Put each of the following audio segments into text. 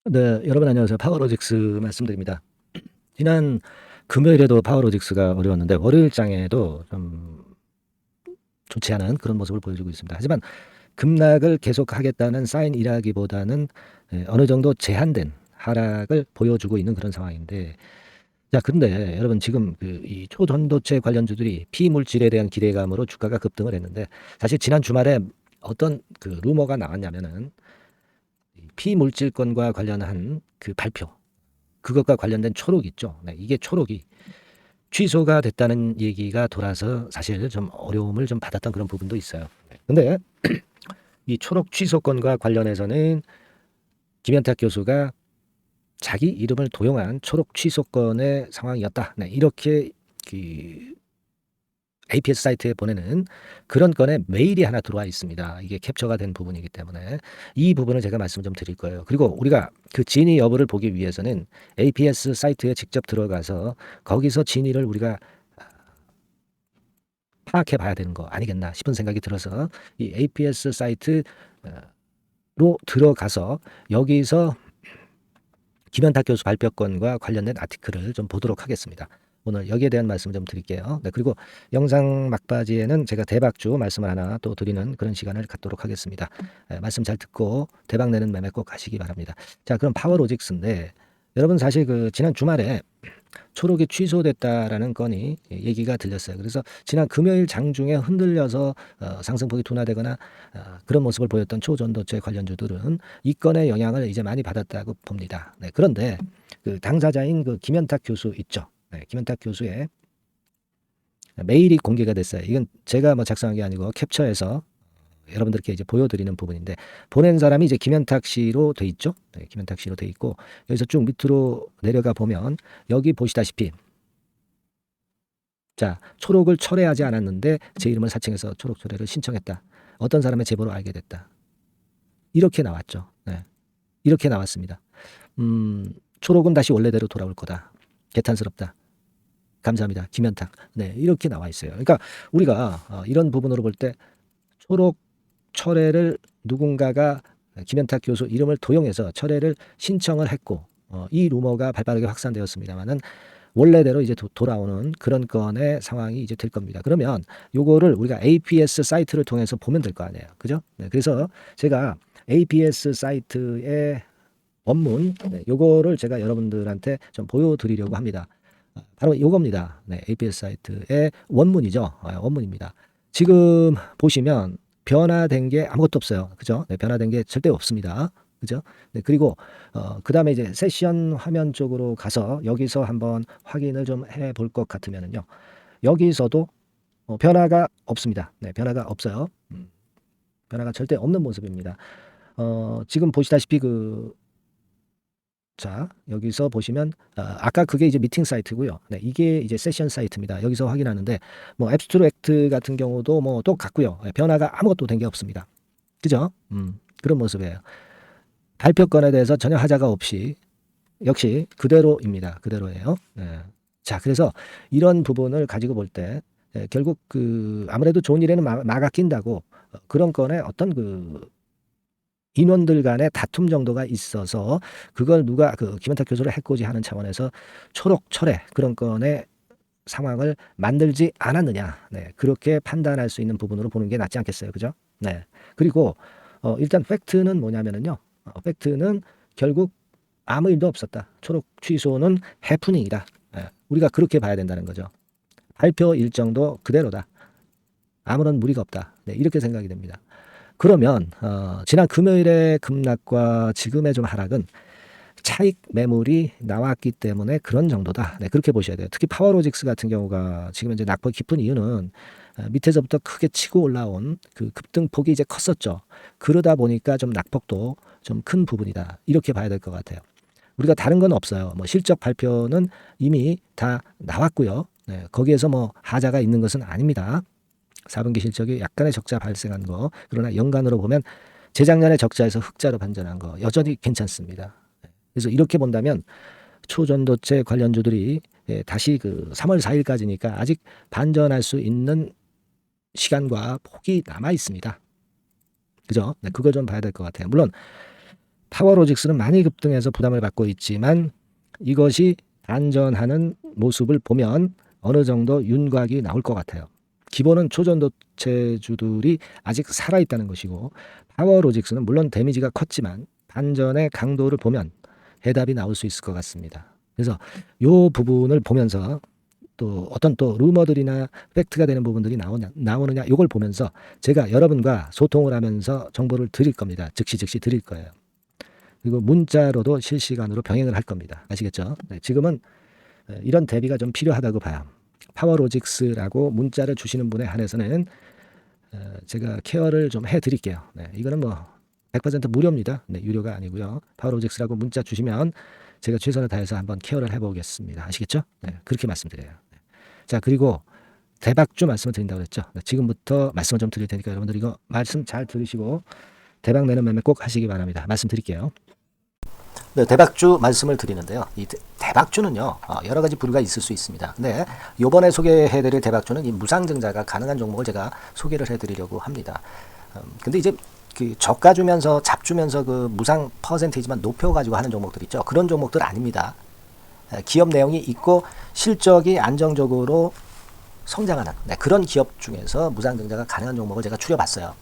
네, 여러분 안녕하세요. 파워로직스 말씀드립니다. 지난 금요일에도 파워로직스가 어려웠는데 월요일장에도 좀 좋지 않은 그런 모습을 보여주고 있습니다. 하지만 급락을 계속하겠다는 사인이라기보다는 어느 정도 제한된 하락을 보여주고 있는 그런 상황인데, 자, 근데 여러분 지금 이 초전도체 관련주들이 피물질에 대한 기대감으로 주가가 급등을 했는데, 사실 지난 주말에 어떤 루머가 나왔냐면은 이 피물질권과 관련한 그 발표, 그것과 관련된 초록 있죠. 네, 이게 초록이 취소가 됐다는 얘기가 돌아서 사실 좀 어려움을 좀 받았던 그런 부분도 있어요. 근데 이 초록 취소권과 관련해서는 김현탁 교수가 자기 이름을 도용한 초록 취소권의 상황이었다. 네, 이렇게 그 APS 사이트에 보내는 그런 건에 메일이 하나 들어와 있습니다. 이게 캡처가 된 부분이기 때문에 이 부분을 제가 말씀 좀 드릴 거예요. 그리고 우리가 그 진위 여부를 보기 위해서는 APS 사이트에 직접 들어가서 거기서 진위를 우리가 파악해 봐야 되는 거 아니겠나 싶은 생각이 들어서 이 APS 사이트로 들어가서 여기서 김현탁 교수 발표권과 관련된 아티클을 좀 보도록 하겠습니다. 오늘 여기에 대한 말씀 좀 드릴게요. 네, 그리고 영상 막바지에는 제가 대박주 말씀을 하나 또 드리는 그런 시간을 갖도록 하겠습니다. 말씀 잘 듣고 대박 내는 매매 꼭 하시기 바랍니다. 자, 그럼 파워로직스인데 여러분 사실 지난 주말에 초록이 취소됐다라는 건이 얘기가 들렸어요. 그래서 지난 금요일 장중에 흔들려서 상승폭이 둔화되거나 그런 모습을 보였던 초전도체 관련주들은 이 건의 영향을 이제 많이 받았다고 봅니다. 네, 그런데 그 당사자인 그 김현탁 교수 있죠. 네, 김현탁 교수의 메일이 공개가 됐어요. 이건 제가 뭐 작성한 게 아니고 캡처해서 여러분들께 이제 보여드리는 부분인데, 보낸 사람이 이제 김현탁 씨로 돼 있죠. 네, 김현탁 씨로 돼 있고 여기서 쭉 밑으로 내려가 보면 여기 보시다시피 자, 초록을 철회하지 않았는데 제 이름을 사칭해서 초록 철회를 신청했다. 어떤 사람의 제보로 알게 됐다. 이렇게 나왔죠. 네, 이렇게 나왔습니다. 초록은 다시 원래대로 돌아올 거다. 개탄스럽다. 감사합니다. 김현탁. 네, 이렇게 나와 있어요. 그러니까 우리가 이런 부분으로 볼 때 초록 철회를 누군가가 김현탁 교수 이름을 도용해서 철회를 신청을 했고 이 루머가 발빠르게 확산되었습니다만은 원래대로 이제 돌아오는 그런 건의 상황이 이제 될 겁니다. 그러면 요거를 우리가 APS 사이트를 통해서 보면 될 거 아니에요. 그죠? 네, 그래서 제가 APS 사이트의 원문, 네, 요거를 제가 여러분들한테 좀 보여드리려고 합니다. 바로 요겁니다. 네, APS 사이트의 원문이죠. 원문입니다. 지금 보시면 변화된 게 아무것도 없어요. 그죠? 네, 변화된 게 절대 없습니다. 그죠? 네, 그리고 그 다음에 이제 세션 화면 쪽으로 가서 여기서 한번 확인을 좀 해 볼 것 같으면은요. 여기서도 변화가 없습니다. 네, 변화가 없어요. 변화가 절대 없는 모습입니다. 지금 보시다시피 자, 여기서 보시면 아까 그게 이제 미팅 사이트고요. 네, 이게 이제 세션 사이트입니다. 여기서 확인하는데 뭐 앱스트랙트 같은 경우도 뭐 똑같고요. 변화가 아무것도 된 게 없습니다. 그죠? 그런 모습이에요. 발표건에 대해서 전혀 하자가 없이 역시 그대로입니다. 그대로예요. 네. 자, 그래서 이런 부분을 가지고 볼 때 결국 아무래도 좋은 일에는 마가 낀다고 그런 건에 어떤 인원들 간의 다툼 정도가 있어서 그걸 누가 김현탁 교수를 해코지하는 차원에서 초록 철회 그런 건의 상황을 만들지 않았느냐. 네, 그렇게 판단할 수 있는 부분으로 보는 게 낫지 않겠어요. 그죠? 네. 그리고 일단 팩트는 뭐냐면은요. 팩트는 결국 아무 일도 없었다. 초록 취소는 해프닝이다. 네, 우리가 그렇게 봐야 된다는 거죠. 발표 일정도 그대로다. 아무런 무리가 없다. 네, 이렇게 생각이 됩니다. 그러면 지난 금요일의 급락과 지금의 좀 하락은 차익 매물이 나왔기 때문에 그런 정도다. 네, 그렇게 보셔야 돼요. 특히 파워로직스 같은 경우가 지금 이제 낙폭이 깊은 이유는 밑에서부터 크게 치고 올라온 그 급등폭이 이제 컸었죠. 그러다 보니까 좀 낙폭도 좀 큰 부분이다. 이렇게 봐야 될 것 같아요. 우리가 다른 건 없어요. 뭐 실적 발표는 이미 다 나왔고요. 네, 거기에서 뭐 하자가 있는 것은 아닙니다. 4분기 실적이 약간의 적자 발생한 거. 그러나 연간으로 보면 재작년에 적자에서 흑자로 반전한 거 여전히 괜찮습니다. 그래서 이렇게 본다면 초전도체 관련주들이 다시 3월 4일까지니까 아직 반전할 수 있는 시간과 폭이 남아 있습니다. 그죠? 네, 그걸 좀 봐야 될 것 같아요. 물론 파워로직스는 많이 급등해서 부담을 받고 있지만 이것이 반전하는 모습을 보면 어느 정도 윤곽이 나올 것 같아요. 기본은 초전도체주들이 아직 살아있다는 것이고 파워로직스는 물론 데미지가 컸지만 반전의 강도를 보면 해답이 나올 수 있을 것 같습니다. 그래서 이 부분을 보면서 또 어떤 또 루머들이나 팩트가 되는 부분들이 나오느냐 이걸 보면서 제가 여러분과 소통을 하면서 정보를 드릴 겁니다. 즉시 드릴 거예요. 그리고 문자로도 실시간으로 병행을 할 겁니다. 아시겠죠? 네, 지금은 이런 대비가 좀 필요하다고 봐요. 파워로직스라고 문자를 주시는 분에 한해서는 제가 케어를 좀 해드릴게요. 네, 이거는 뭐 100% 무료입니다. 네, 유료가 아니고요. 파워로직스라고 문자 주시면 제가 최선을 다해서 한번 케어를 해보겠습니다. 아시겠죠? 네, 그렇게 말씀드려요. 네. 자, 그리고 대박주 말씀을 드린다고 그랬죠. 네, 지금부터 말씀을 좀 드릴 테니까 여러분들 이거 말씀 잘 들으시고 대박 내는 매매 꼭 하시기 바랍니다. 말씀드릴게요. 네, 대박주 말씀을 드리는데요. 이 대박주는요, 여러 가지 부류가 있을 수 있습니다. 근데 이번에 소개해드릴 대박주는 이 무상증자가 가능한 종목을 제가 소개를 해드리려고 합니다. 근데 이제 그 저가 주면서 잡주면서 그 무상 퍼센테이지만 높여가지고 하는 종목들 있죠. 그런 종목들 아닙니다. 기업 내용이 있고 실적이 안정적으로 성장하는 그런 기업 중에서 무상증자가 가능한 종목을 제가 추려봤어요.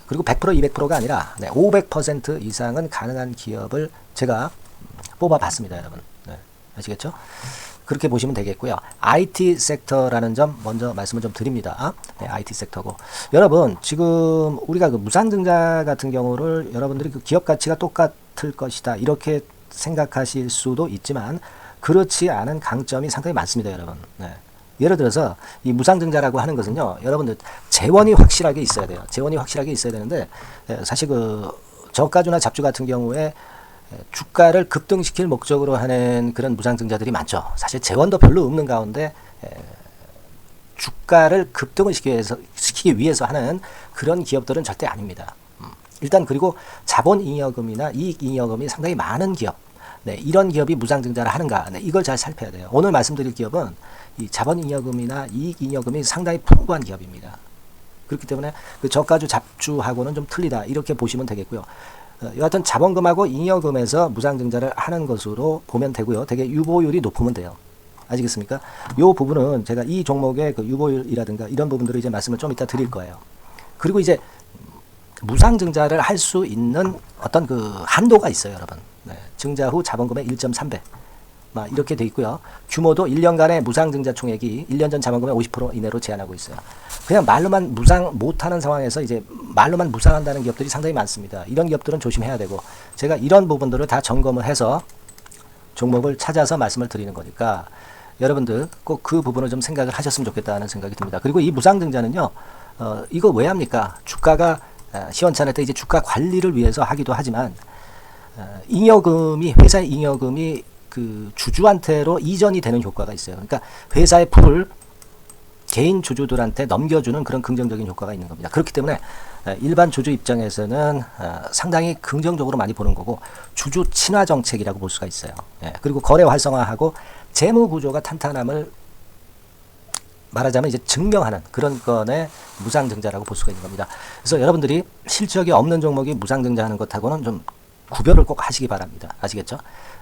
그리고 100% 200%가 아니라 500% 이상은 가능한 기업을 제가 뽑아봤습니다, 여러분. 네, 아시겠죠? 그렇게 보시면 되겠고요. IT 섹터라는 점 먼저 말씀을 좀 드립니다. 네, IT 섹터고 여러분 지금 우리가 그 무상증자 같은 경우를 여러분들이 그 기업 가치가 똑같을 것이다 이렇게 생각하실 수도 있지만 그렇지 않은 강점이 상당히 많습니다, 여러분. 네. 예를 들어서 이 무상증자라고 하는 것은요, 여러분들 재원이 확실하게 있어야 돼요. 재원이 확실하게 있어야 되는데 사실 그 저가주나 잡주 같은 경우에 주가를 급등시킬 목적으로 하는 그런 무상증자들이 많죠. 사실 재원도 별로 없는 가운데 주가를 급등을 시키기 위해서 하는 그런 기업들은 절대 아닙니다. 일단 그리고 자본잉여금이나 이익잉여금이 상당히 많은 기업, 네, 이런 기업이 무상증자를 하는가, 네, 이걸 잘 살펴야 돼요. 오늘 말씀드릴 기업은 이 자본잉여금이나 이익잉여금이 상당히 풍부한 기업입니다. 그렇기 때문에 그 저가주 잡주하고는 좀 틀리다 이렇게 보시면 되겠고요. 여하튼 자본금하고 잉여금에서 무상증자를 하는 것으로 보면 되고요. 되게 유보율이 높으면 돼요. 아시겠습니까? 이 부분은 제가 이 종목의 그 유보율이라든가 이런 부분들을 이제 말씀을 좀 이따 드릴 거예요. 그리고 이제 무상증자를 할 수 있는 어떤 그 한도가 있어요, 여러분. 네, 증자 후 자본금의 1.3배. 이렇게 돼 있고요. 규모도 1년간의 무상증자 총액이 1년 전 자본금의 50% 이내로 제한하고 있어요. 그냥 말로만 무상 못하는 상황에서 이제 말로만 무상한다는 기업들이 상당히 많습니다. 이런 기업들은 조심해야 되고 제가 이런 부분들을 다 점검을 해서 종목을 찾아서 말씀을 드리는 거니까 여러분들 꼭 그 부분을 좀 생각을 하셨으면 좋겠다는 생각이 듭니다. 그리고 이 무상증자는요, 이거 왜 합니까? 주가가 시원찮을 때 이제 주가 관리를 위해서 하기도 하지만 잉여금이 회사의 잉여금이 그 주주한테로 이전이 되는 효과가 있어요. 그러니까 회사의 풀을 개인 주주들한테 넘겨주는 그런 긍정적인 효과가 있는 겁니다. 그렇기 때문에 일반 주주 입장에서는 상당히 긍정적으로 많이 보는 거고 주주 친화 정책이라고 볼 수가 있어요. 그리고 거래 활성화하고 재무 구조가 탄탄함을 말하자면 이제 증명하는 그런 건의 무상증자라고 볼 수가 있는 겁니다. 그래서 여러분들이 실적이 없는 종목이 무상증자하는 것하고는 좀 구별을 꼭 하시기 바랍니다. 아시겠죠?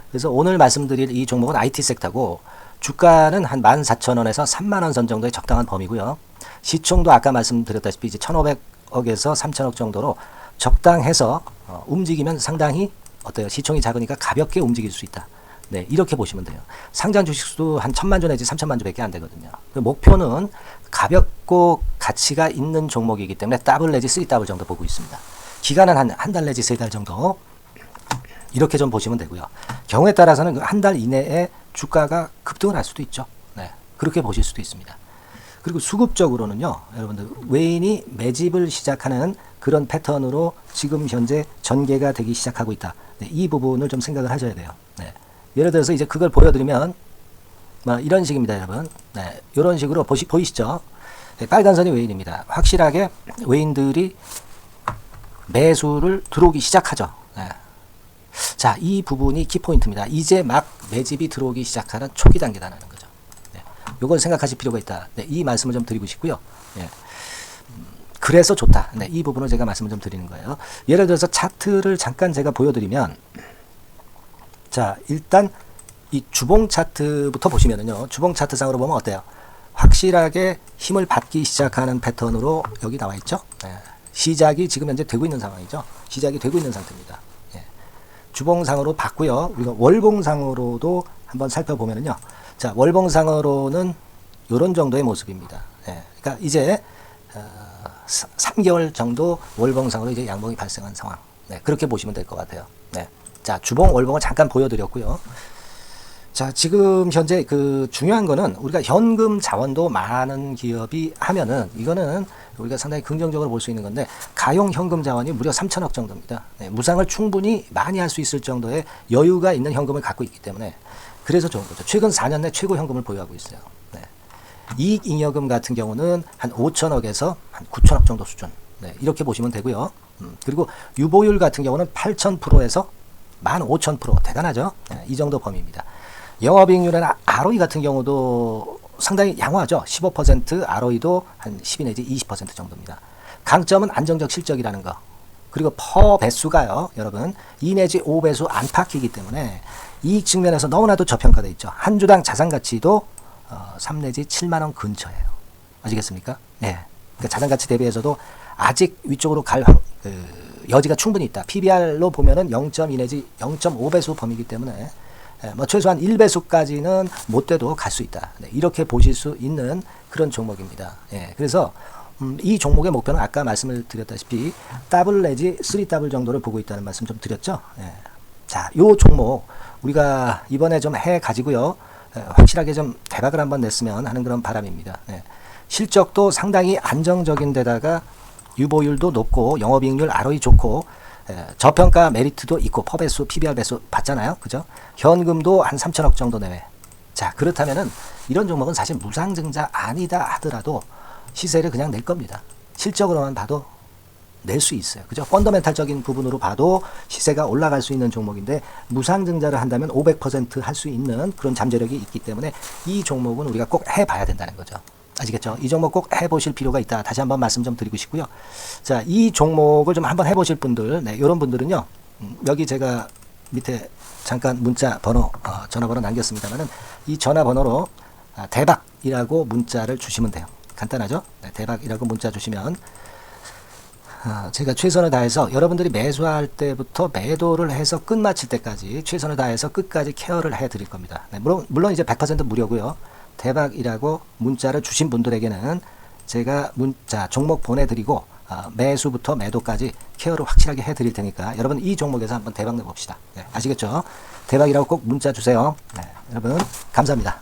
그래서 오늘 말씀드릴 이 종목은 IT 섹터고 주가는 한 14,000원에서 30,000원 선 정도의 적당한 범위고요. 시총도 아까 말씀드렸다시피 이제 1,500억에서 3,000억 정도로 적당해서 움직이면 상당히 어때요? 시총이 작으니까 가볍게 움직일 수 있다. 네, 이렇게 보시면 돼요. 상장 주식수도 한 1,000만 주 내지 3,000만 주밖에 안 되거든요. 목표는 가볍고 가치가 있는 종목이기 때문에 더블 내지 3더블 정도 보고 있습니다. 기간은 한 달 내지 3달 정도 이렇게 좀 보시면 되고요. 경우에 따라서는 한 달 이내에 주가가 급등을 할 수도 있죠. 네, 그렇게 보실 수도 있습니다. 그리고 수급적으로는요, 여러분들 외인이 매집을 시작하는 그런 패턴으로 지금 현재 전개가 되기 시작하고 있다. 네, 이 부분을 좀 생각을 하셔야 돼요. 네, 예를 들어서 이제 그걸 보여드리면 이런 식입니다, 여러분. 네, 이런 식으로 보이시죠? 네, 빨간 선이 외인입니다. 확실하게 외인들이 매수를 들어오기 시작하죠. 네. 자, 이 부분이 키포인트입니다. 이제 막 매집이 들어오기 시작하는 초기 단계라는 거죠. 네. 요걸 생각하실 필요가 있다. 네, 이 말씀을 좀 드리고 싶고요. 네. 그래서 좋다. 네, 이 부분을 제가 말씀을 좀 드리는 거예요. 예를 들어서 차트를 잠깐 제가 보여드리면, 자, 일단 이 주봉 차트부터 보시면은요, 주봉 차트상으로 보면 어때요? 확실하게 힘을 받기 시작하는 패턴으로 여기 나와 있죠. 네. 시작이 지금 현재 되고 있는 상황이죠. 시작이 되고 있는 상태입니다. 예. 주봉상으로 봤고요. 우리가 월봉상으로도 한번 살펴보면은요. 자, 월봉상으로는 이런 정도의 모습입니다. 예. 그러니까 이제 3개월 정도 월봉상으로 이제 양봉이 발생한 상황. 네, 그렇게 보시면 될 것 같아요. 네. 자, 주봉, 월봉을 잠깐 보여드렸고요. 자, 지금 현재 그 중요한 거는 우리가 현금 자원도 많은 기업이 하면은 이거는 우리가 상당히 긍정적으로 볼 수 있는 건데, 가용 현금 자원이 무려 3천억 정도입니다. 네, 무상을 충분히 많이 할 수 있을 정도의 여유가 있는 현금을 갖고 있기 때문에 그래서 좋은 거죠. 최근 4년 내 최고 현금을 보유하고 있어요. 네. 이익 잉여금 같은 경우는 한 5천억에서 한 9천억 정도 수준. 네, 이렇게 보시면 되고요. 그리고 유보율 같은 경우는 8,000%에서 15,000%. 대단하죠? 네, 이 정도 범위입니다. 영업이익률이나 ROE 같은 경우도 상당히 양호하죠. 15%, ROE도 한 12 내지 20% 정도입니다. 강점은 안정적 실적이라는 거. 그리고 퍼 배수가요, 여러분 2 내지 5배수 안팎이기 때문에 이익 측면에서 너무나도 저평가되어 있죠. 한 주당 자산 가치도 3 내지 7만 원 근처예요. 아시겠습니까? 네. 그러니까 자산 가치 대비해서도 아직 위쪽으로 갈 여지가 충분히 있다. PBR로 보면은 0.2 내지 0.5배수 범위이기 때문에 뭐 최소한 1배수까지는 못 돼도 갈 수 있다. 네, 이렇게 보실 수 있는 그런 종목입니다. 예, 그래서 이 종목의 목표는 아까 말씀을 드렸다시피 더블 내지 3더블 정도를 보고 있다는 말씀 좀 드렸죠. 예. 자, 요 종목 우리가 이번에 좀 해 가지고요. 확실하게 좀 대박을 한번 냈으면 하는 그런 바람입니다. 예. 실적도 상당히 안정적인 데다가 유보율도 높고 영업이익률 ROE 좋고 저평가 메리트도 있고 퍼배수, PBR 배수 봤잖아요. 그죠? 현금도 한 3천억 정도 내외. 자, 그렇다면은 이런 종목은 사실 무상증자 아니다 하더라도 시세를 그냥 낼 겁니다. 실적으로만 봐도 낼 수 있어요. 그죠? 펀더멘탈적인 부분으로 봐도 시세가 올라갈 수 있는 종목인데 무상증자를 한다면 500% 할 수 있는 그런 잠재력이 있기 때문에 이 종목은 우리가 꼭 해봐야 된다는 거죠. 아시겠죠? 이 종목 꼭 해보실 필요가 있다. 다시 한번 말씀 좀 드리고 싶고요. 자, 이 종목을 좀 한번 해보실 분들, 네, 이런 분들은요, 여기 제가 밑에 잠깐 문자 번호, 전화번호 남겼습니다만은 이 전화번호로 대박이라고 문자를 주시면 돼요. 간단하죠? 네, 대박이라고 문자 주시면 제가 최선을 다해서 여러분들이 매수할 때부터 매도를 해서 끝마칠 때까지 최선을 다해서 끝까지 케어를 해드릴 겁니다. 네, 물론 이제 100% 무료고요. 대박이라고 문자를 주신 분들에게는 제가 문자 종목 보내드리고 매수부터 매도까지 케어를 확실하게 해드릴 테니까 여러분 이 종목에서 한번 대박 내봅시다. 네, 아시겠죠? 대박이라고 꼭 문자 주세요. 네, 여러분 감사합니다.